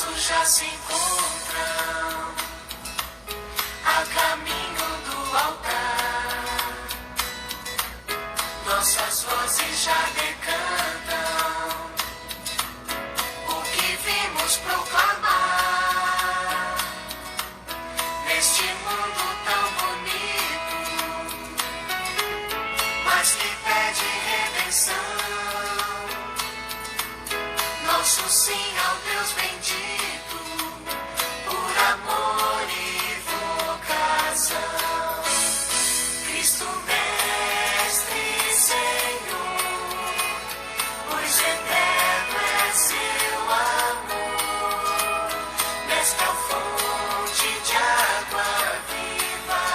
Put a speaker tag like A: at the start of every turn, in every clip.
A: passos já se encontram a caminho do altar. Nossas vozes já decantam o que vimos proclamar neste mundo tão bonito, mas que pede redenção. Nosso sim ao Deus bendito, por amor e vocação. Cristo Mestre e Senhor, pois eterno é seu amor. Nesta fonte de água viva,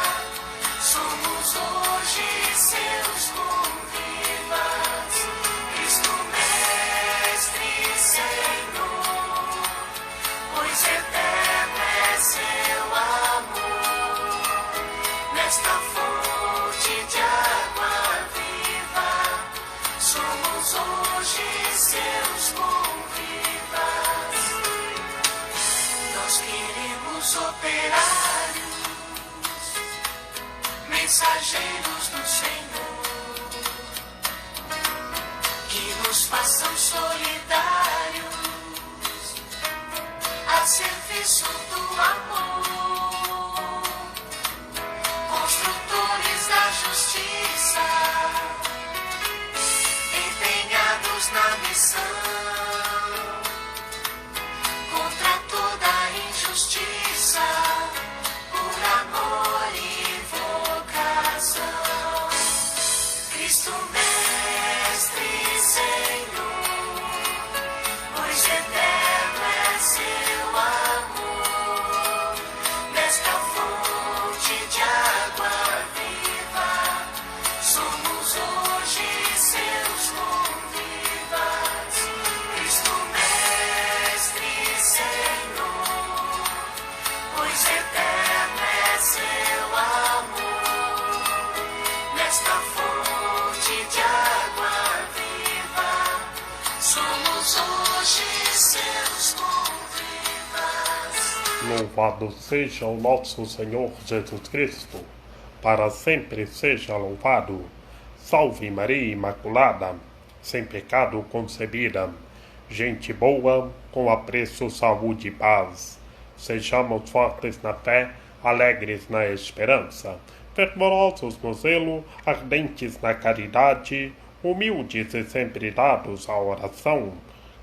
A: somos hoje seus convivas. Cristo Mestre e Senhor, pois eterno é seu amor. Nesta fonte de água viva, somos hoje seus convivas. Nós queremos operários, mensageiros do Senhor, que nos façam solidários a serviço do amor, construtores da justiça, empenhados na missão, contra toda injustiça, por amor e vocação. Cristo Mestre e Senhor, pois eterno é seu amor. Nesta fonte de água viva, somos hoje seus convivas. Cristo Mestre e Senhor, pois eterno é seu amor. Nesta fonte de água viva, somos hoje seus convivas.
B: Louvado seja o nosso Senhor Jesus Cristo, para sempre seja louvado. Salve Maria Imaculada, sem pecado concebida, gente boa, com apreço, saúde e paz. Sejamos fortes na fé, alegres na esperança, fervorosos no zelo, ardentes na caridade, humildes e sempre dados à oração.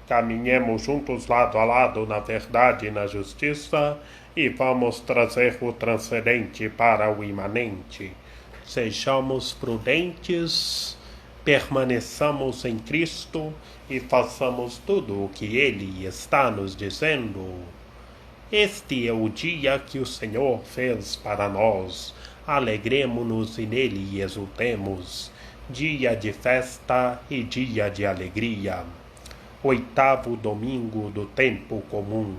B: Caminhemos juntos lado a lado na verdade e na justiça, e vamos trazer o transcendente para o imanente. Sejamos prudentes, permaneçamos em Cristo e façamos tudo o que Ele está nos dizendo. Este é o dia que o Senhor fez para nós. Alegremo-nos e nele exultemos. Dia de festa e dia de alegria. 8º domingo do tempo comum.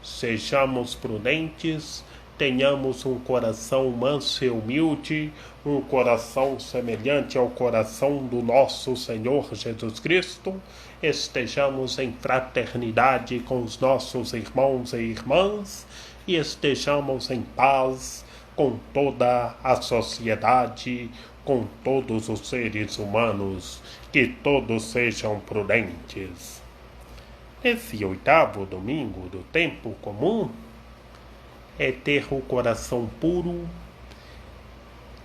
B: Sejamos prudentes, tenhamos um coração manso e humilde, um coração semelhante ao coração do nosso Senhor Jesus Cristo. Estejamos em fraternidade com os nossos irmãos e irmãs e estejamos em paz com toda a sociedade, com todos os seres humanos, que todos sejam prudentes. Esse 8º domingo do tempo comum é ter o coração puro,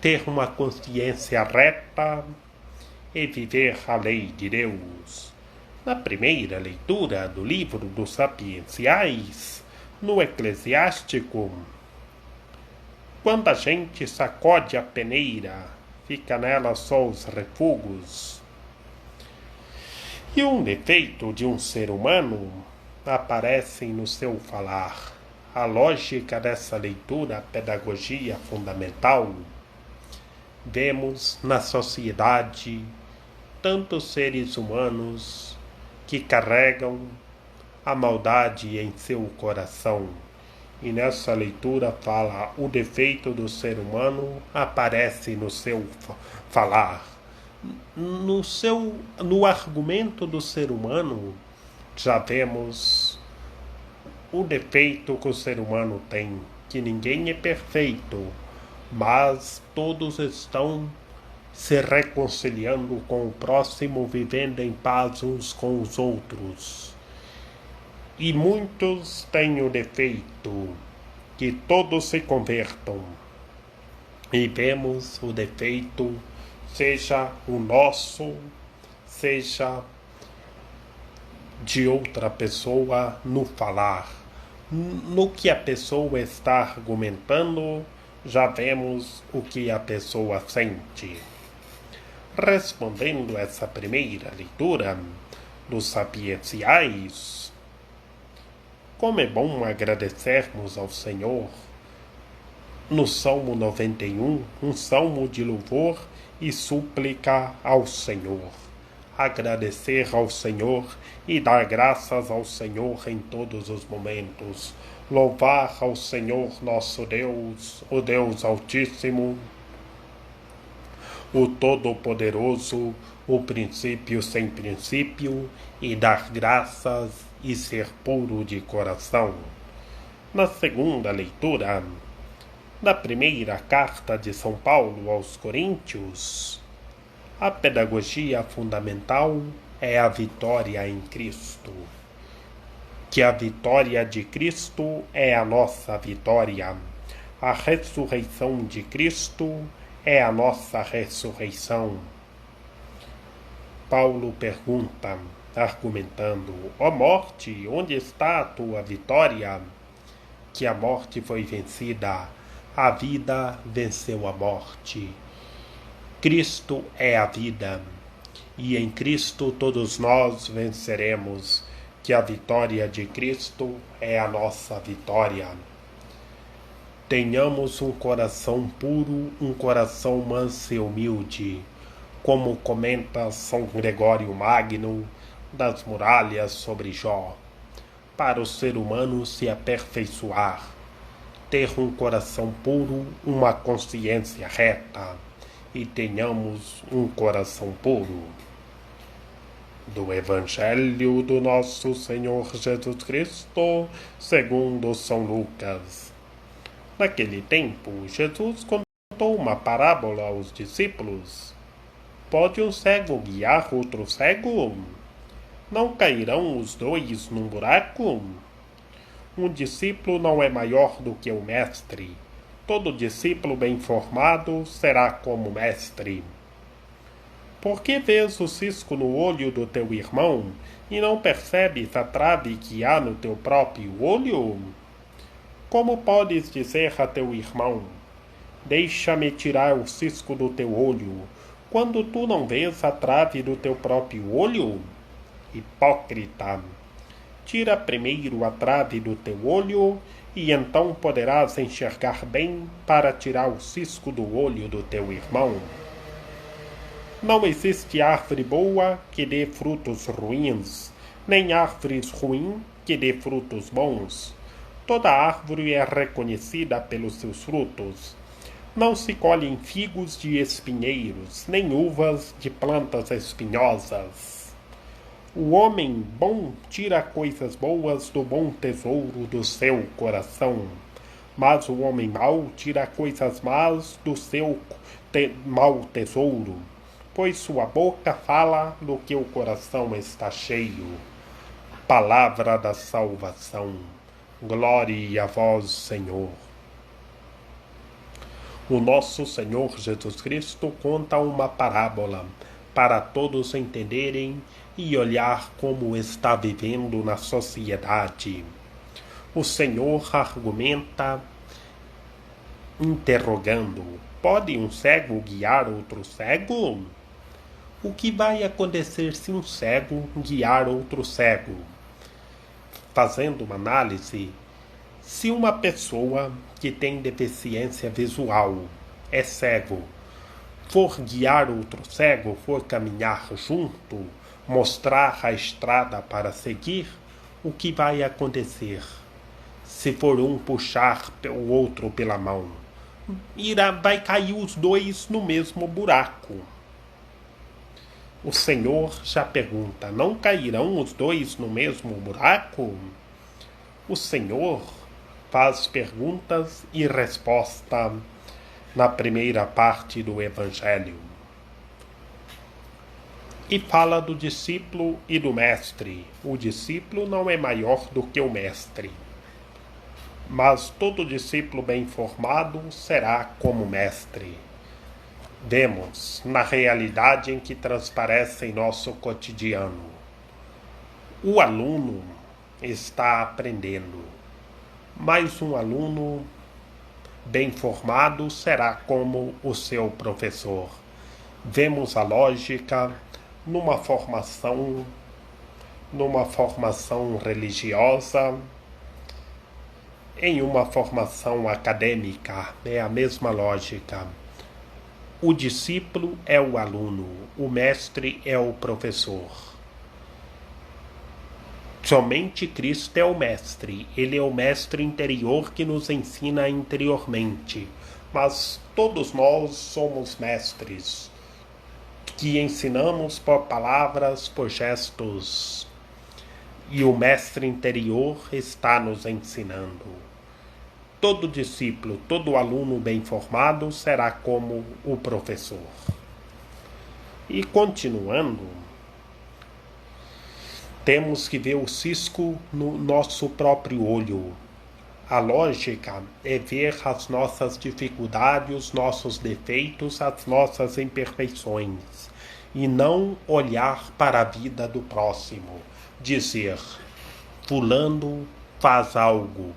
B: ter uma consciência reta e viver a lei de Deus. Na primeira leitura do livro dos Sapienciais, no Eclesiástico, quando a gente sacode a peneira, fica nela só os refugos. E um defeito de um ser humano aparece no seu falar. A lógica dessa leitura, a pedagogia fundamental, vemos na sociedade tantos seres humanos que carregam a maldade em seu coração. E nessa leitura fala, o defeito do ser humano aparece no seu falar. No argumento do ser humano, já vemos o defeito que o ser humano tem, que ninguém é perfeito, mas todos estão se reconciliando com o próximo, vivendo em paz uns com os outros. E muitos têm o defeito, que todos se convertam. E vemos o defeito, seja o nosso, seja de outra pessoa, no falar. No que a pessoa está argumentando, já vemos o que a pessoa sente. Respondendo essa primeira leitura dos sapienciais, como é bom agradecermos ao Senhor. No Salmo 91, um salmo de louvor e súplica ao Senhor. Agradecer ao Senhor e dar graças ao Senhor em todos os momentos. Louvar ao Senhor nosso Deus, o Deus Altíssimo, o Todo-Poderoso, o princípio sem princípio, e dar graças e ser puro de coração. Na segunda leitura da primeira carta de São Paulo aos Coríntios, a pedagogia fundamental é a vitória em Cristo. Que a vitória de Cristo é a nossa vitória. A ressurreição de Cristo é a nossa ressurreição. Paulo pergunta, argumentando: ó morte, onde está a tua vitória? Que a morte foi vencida, a vida venceu a morte. Cristo é a vida, e em Cristo todos nós venceremos, que a vitória de Cristo é a nossa vitória. Tenhamos um coração puro, um coração manso e humilde, como comenta São Gregório Magno das Muralhas sobre Jó, para o ser humano se aperfeiçoar, ter um coração puro, uma consciência reta, e tenhamos um coração puro. Do Evangelho do nosso Senhor Jesus Cristo, segundo São Lucas. Naquele tempo, Jesus contou uma parábola aos discípulos. Pode um cego guiar outro cego? Não cairão os dois num buraco? Um discípulo não é maior do que o mestre. Todo discípulo bem formado será como mestre. Por que vês o cisco no olho do teu irmão e não percebes a trave que há no teu próprio olho? Como podes dizer a teu irmão: deixa-me tirar o cisco do teu olho, quando tu não vês a trave do teu próprio olho? Hipócrita! Tira primeiro a trave do teu olho, e então poderás enxergar bem para tirar o cisco do olho do teu irmão. Não existe árvore boa que dê frutos ruins, nem árvore ruim que dê frutos bons. Toda árvore é reconhecida pelos seus frutos. Não se colhem figos de espinheiros, nem uvas de plantas espinhosas. O homem bom tira coisas boas do bom tesouro do seu coração, mas o homem mau tira coisas más do seu mau tesouro, pois sua boca fala do que o coração está cheio. Palavra da salvação. Glória a vós, Senhor. O nosso Senhor Jesus Cristo conta uma parábola para todos entenderem e olhar como está vivendo na sociedade. O Senhor argumenta interrogando: pode um cego guiar outro cego? O que vai acontecer se um cego guiar outro cego? Fazendo uma análise, se uma pessoa que tem deficiência visual, é cego, for guiar outro cego, for caminhar junto, mostrar a estrada para seguir, o que vai acontecer? Se for um puxar o outro pela mão, vai cair os dois no mesmo buraco. O Senhor já pergunta: não cairão os dois no mesmo buraco? O Senhor faz perguntas e resposta na primeira parte do Evangelho. E fala do discípulo e do mestre. O discípulo não é maior do que o mestre, mas todo discípulo bem formado será como mestre. Vemos na realidade em que transparece em nosso cotidiano. O aluno está aprendendo, mas um aluno bem formado será como o seu professor. Vemos a lógica numa formação religiosa, em uma formação acadêmica, é a mesma lógica. O discípulo é o aluno, o mestre é o professor. Somente Cristo é o mestre, ele é o mestre interior que nos ensina interiormente, mas todos nós somos mestres, que ensinamos por palavras, por gestos, e o mestre interior está nos ensinando. Todo discípulo, todo aluno bem formado será como o professor. E continuando, temos que ver o cisco no nosso próprio olho. A lógica é ver as nossas dificuldades, os nossos defeitos, as nossas imperfeições, e não olhar para a vida do próximo, dizer, fulano faz algo,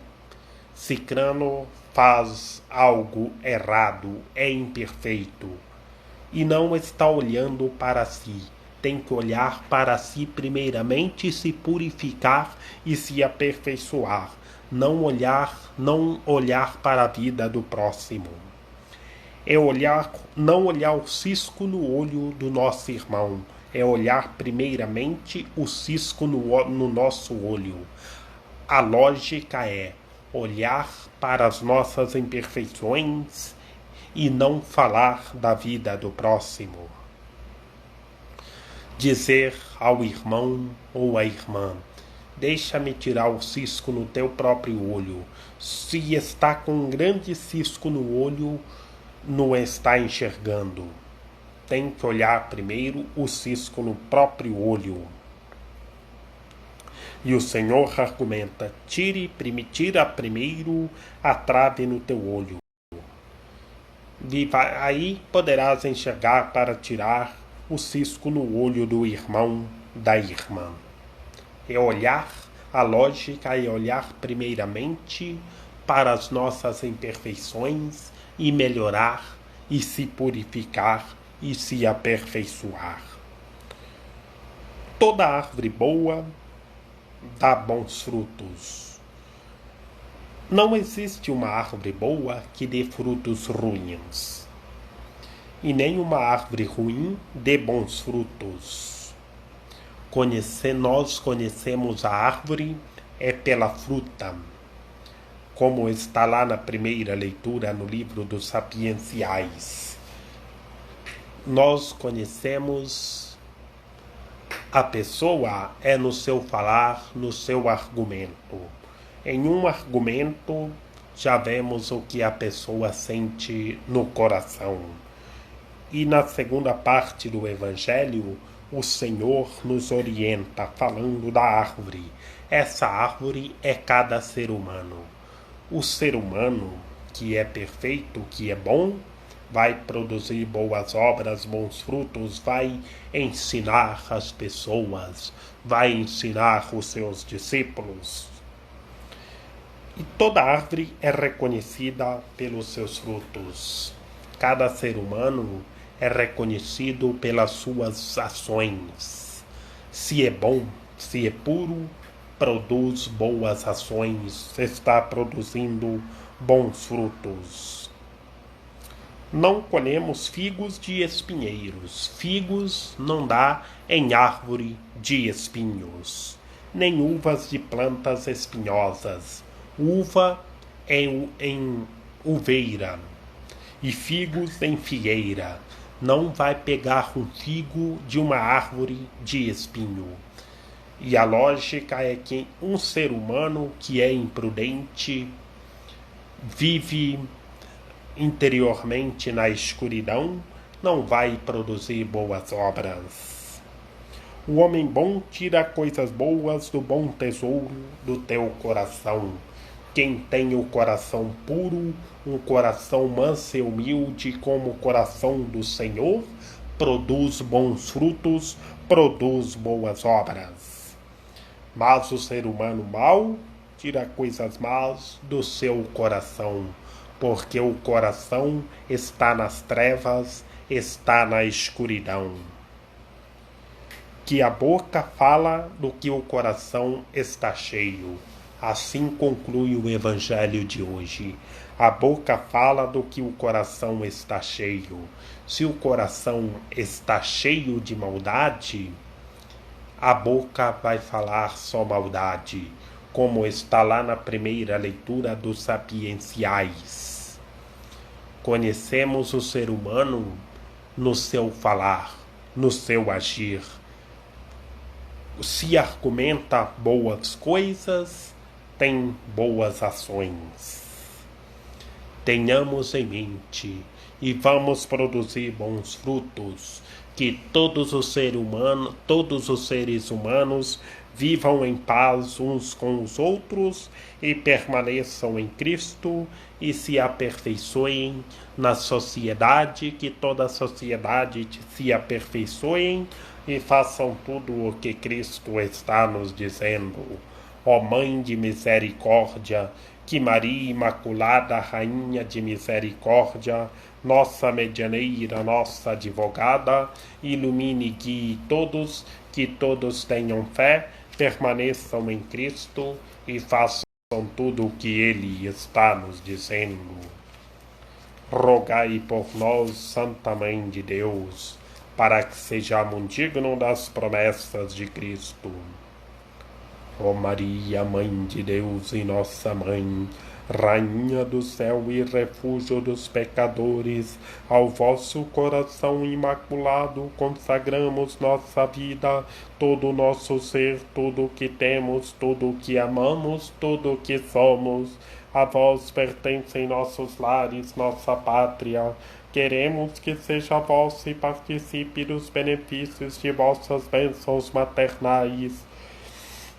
B: cicrano faz algo errado, é imperfeito, e não está olhando para si. Tem que olhar para si primeiramente, se purificar e se aperfeiçoar. Não olhar para a vida do próximo. É não olhar o cisco no olho do nosso irmão. É olhar primeiramente o cisco no nosso olho. A lógica é olhar para as nossas imperfeições e não falar da vida do próximo. Dizer ao irmão ou à irmã, deixa-me tirar o cisco no teu próprio olho. Se está com um grande cisco no olho, não está enxergando. Tem que olhar primeiro o cisco no próprio olho. E o Senhor argumenta, tira primeiro a trave no teu olho. Aí poderás enxergar para tirar o cisco no olho do irmão, da irmã. É olhar, a lógica é olhar primeiramente para as nossas imperfeições e melhorar, e se purificar e se aperfeiçoar. Toda árvore boa dá bons frutos. Não existe uma árvore boa que dê frutos ruins, e nem uma árvore ruim dê bons frutos. Nós conhecemos a árvore é pela fruta, como está lá na primeira leitura no livro dos Sapienciais. Nós conhecemos a pessoa é no seu falar, no seu argumento. Em um argumento já vemos o que a pessoa sente no coração. E na segunda parte do Evangelho, o Senhor nos orienta falando da árvore. Essa árvore é cada ser humano. O ser humano que é perfeito, que é bom, vai produzir boas obras, bons frutos, vai ensinar as pessoas, vai ensinar os seus discípulos. E toda árvore é reconhecida pelos seus frutos. Cada ser humano é reconhecido pelas suas ações. Se é bom, se é puro, produz boas ações, está produzindo bons frutos. Não colhemos figos de espinheiros. Figos não dá em árvore de espinhos, nem uvas de plantas espinhosas. Uva em uveira e figos em figueira. Não vai pegar um figo de uma árvore de espinho. E a lógica é que um ser humano que é imprudente vive interiormente na escuridão, não vai produzir boas obras. O homem bom tira coisas boas do bom tesouro do teu coração. Quem tem o coração puro, um coração manso e humilde como o coração do Senhor, produz bons frutos, produz boas obras. Mas o ser humano mau tira coisas más do seu coração, porque o coração está nas trevas, está na escuridão. Que a boca fala do que o coração está cheio. Assim conclui o evangelho de hoje. A boca fala do que o coração está cheio. Se o coração está cheio de maldade, a boca vai falar só maldade, como está lá na primeira leitura dos Sapienciais. Conhecemos o ser humano no seu falar, no seu agir. Se argumenta boas coisas, tem boas ações. Tenhamos em mente e vamos produzir bons frutos, que todos os seres humanos vivam em paz uns com os outros e permaneçam em Cristo e se aperfeiçoem na sociedade, que toda a sociedade se aperfeiçoe e façam tudo o que Cristo está nos dizendo. Ó Mãe de Misericórdia, que Maria Imaculada, Rainha de Misericórdia, nossa medianeira, nossa advogada, ilumine e guie todos, que todos tenham fé, permaneçam em Cristo e façam tudo o que Ele está nos dizendo. Rogai por nós, Santa Mãe de Deus, para que sejamos dignos das promessas de Cristo. Ó Maria, Mãe de Deus e nossa Mãe, Rainha do céu e refúgio dos pecadores, ao vosso coração imaculado consagramos nossa vida, todo o nosso ser, tudo o que temos, tudo o que amamos, tudo o que somos. A vós pertencem nossos lares, nossa pátria. Queremos que seja vossa e participe dos benefícios de vossas bênçãos maternais.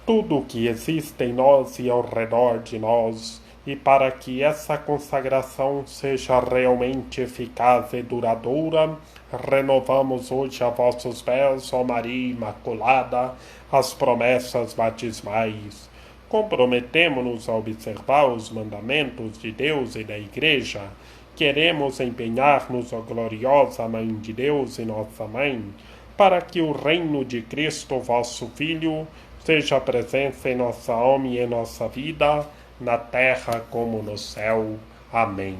B: Tudo o que existe em nós e ao redor de nós, e para que essa consagração seja realmente eficaz e duradoura, renovamos hoje a vossos pés, ó Maria Imaculada, as promessas batismais. Comprometemo-nos a observar os mandamentos de Deus e da Igreja. Queremos empenhar-nos, ó gloriosa Mãe de Deus e nossa Mãe, para que o reino de Cristo, vosso Filho, seja presença em nossa alma e em nossa vida, na terra como no céu. Amém.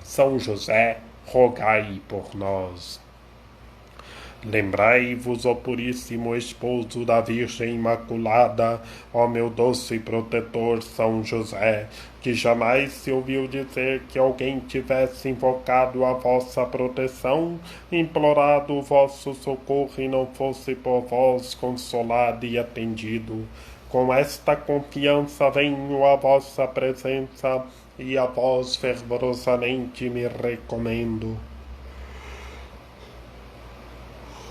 B: São José, rogai por nós. Lembrai-vos, ó puríssimo esposo da Virgem Imaculada, ó meu doce e protetor São José, que jamais se ouviu dizer que alguém tivesse invocado a vossa proteção, implorado o vosso socorro e não fosse por vós consolado e atendido. Com esta confiança venho à vossa presença e a vós fervorosamente me recomendo.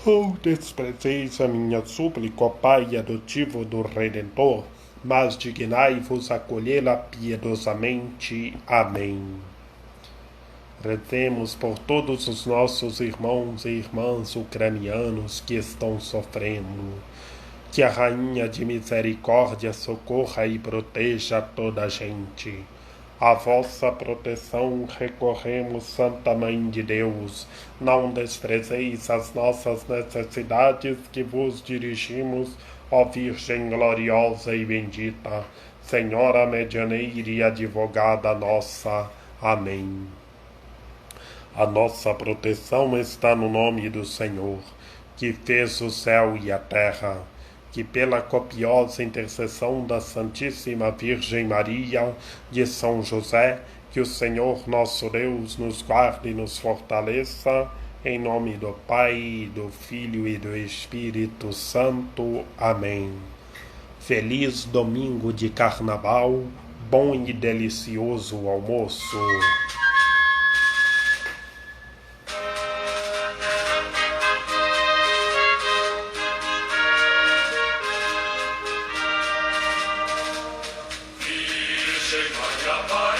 B: Não desprezeis a minha súplica, ó Pai adotivo do Redentor, mas dignai-vos acolhê-la piedosamente. Amém. Rezemos por todos os nossos irmãos e irmãs ucranianos que estão sofrendo. Que a Rainha de Misericórdia socorra e proteja toda a gente. A vossa proteção recorremos, Santa Mãe de Deus. Não desprezeis as nossas necessidades que vos dirigimos, ó Virgem gloriosa e bendita, Senhora medianeira e advogada nossa. Amém. A nossa proteção está no nome do Senhor, que fez o céu e a terra. Que pela copiosa intercessão da Santíssima Virgem Maria, de São José, que o Senhor nosso Deus nos guarde e nos fortaleça, em nome do Pai, do Filho e do Espírito Santo. Amém. Feliz domingo de carnaval, bom e delicioso almoço.
A: Virgem Maria, Pai.